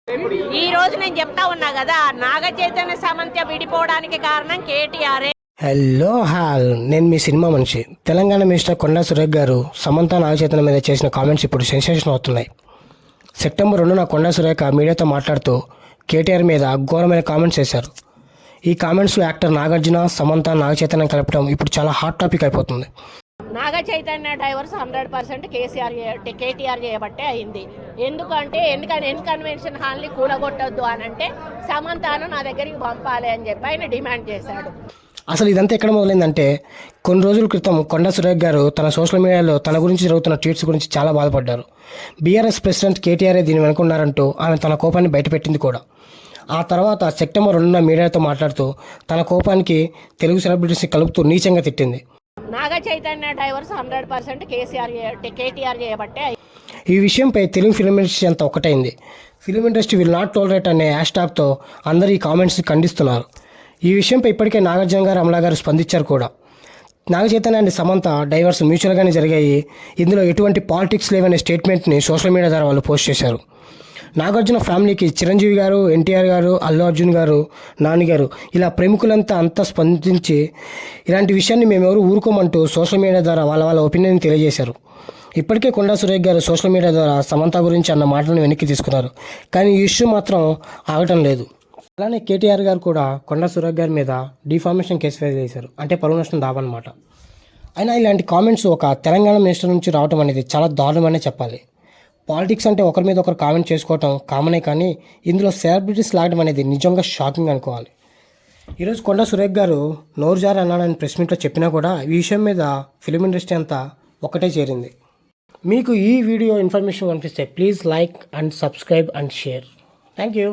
ఈ రోజు నేను చెప్తా ఉన్నా కదా, నాగ చైతన్య సమంత విడిపోవడానికి కారణం కేటీఆర్. హలో నేను మీ సినిమా మనిషి. తెలంగాణ మినిస్టర్ కొండా సురేఖ్ గారు సమంత నాగ చైతన్య మీద చేసిన కామెంట్స్ ఇప్పుడు సెన్సేషన్ అవుతున్నాయి. సెప్టెంబర్ 2న కొండా సురేఖ మీడియాతో మాట్లాడుతూ కేటీఆర్ మీద ఘోరమైన కామెంట్స్ చేశారు. ఈ కామెంట్స్లో యాక్టర్ నాగార్జున, సమంత, నాగ చైతన్యం కలపడం ఇప్పుడు చాలా హాట్ టాపిక్ అయిపోతుంది. నాగ చైతన్య డైవర్స్ 100% కేటీఆర్ చేయబట్టే అయింది. ఎందుకంటే కన్వెన్షన్ హాల్ని కూలగొట్టద్దు అని అంటే సమంతను నా దగ్గరికి పంపాలి అని చెప్పి ఆయన డిమాండ్ చేశాడు. అసలు ఇదంతా ఎక్కడ మొదలైందంటే, కొన్ని రోజుల క్రితం కొండా సురేఖ్ గారు తన సోషల్ మీడియాలో తన గురించి జరుగుతున్న ట్వీట్స్ గురించి చాలా బాధపడ్డారు. బీఆర్ఎస్ ప్రెసిడెంట్ కేటీఆర్ దీన్ని వెనుకున్నారంటూ ఆమె తన కోపాన్ని బయటపెట్టింది కూడా. ఆ తర్వాత సెప్టెంబర్ 2న మీడియాతో మాట్లాడుతూ తన కోపానికి తెలుగు సెలబ్రిటీస్ని కలుపుతూ నీచంగా తిట్టింది. నాగ చైతన్య డైవర్స్ 100% కేటీఆర్ చేయబట్టే. ఈ విషయంపై తెలుగు ఫిల్మ్ ఇండస్ట్రీ అంతా ఒకటైంది. Film industry will not tolerate అనే హ్యాష్ ట్యాగ్తో అందరూ ఈ కామెంట్స్ని ఖండిస్తున్నారు. ఈ విషయంపై ఇప్పటికే నాగార్జున గారు, అమలా గారు స్పందించారు కూడా. నాగ చైతన్య అండ్ సమంత డైవర్స్ మ్యూచువల్గానే జరిగాయి, ఇందులో ఎటువంటి పాలిటిక్స్ లేవనే స్టేట్మెంట్ని సోషల్ మీడియా ద్వారా వాళ్ళు పోస్ట్ చేశారు. నాగార్జున ఫ్యామిలీకి చిరంజీవి గారు, ఎన్టీఆర్ గారు, అల్లు అర్జున్ గారు, నాని గారు ఇలా ప్రముఖులంతా స్పందించి ఇలాంటి విషయాన్ని మేమెవరు ఊరుకోమంటూ సోషల్ మీడియా ద్వారా వాళ్ళ ఒపీనియన్ తెలియజేశారు. ఇప్పటికే కొండా సురేఖ్ గారు సోషల్ మీడియా ద్వారా సమంత గురించి అన్న మాటలను వెనక్కి తీసుకున్నారు. కానీ ఈ ఇష్యూ మాత్రం ఆగటం లేదు. అలానే కేటీఆర్ గారు కూడా కొండా సురేఖ్ గారి మీద డిఫార్మేషన్ కేసు ఫైల్ చేశారు. అంటే పరువు నష్టం దాబన్నమాట. అయినా ఇలాంటి కామెంట్స్ ఒక తెలంగాణ మినిస్టర్ నుంచి రావడం అనేది చాలా దారుణమనే చెప్పాలి. పాలిటిక్స్ అంటే ఒకరి మీద ఒకరు కామెంట్ చేసుకోవటం కామనే, కానీ ఇందులో సెలబ్రిటీస్ లాగడం అనేది నిజంగా షాకింగ్ అనుకోవాలి. ఈరోజు కొండా సురేఖ్ గారు నోరు జారి అన్నాడని ప్రెస్ మీట్లో చెప్పినా కూడా ఈ విషయం మీద ఫిలిం ఇండస్ట్రీ అంతా ఒకటే చేరింది. మీకు ఈ వీడియో ఇన్ఫర్మేషన్ కనిపిస్తే please like and subscribe and share. Thank you.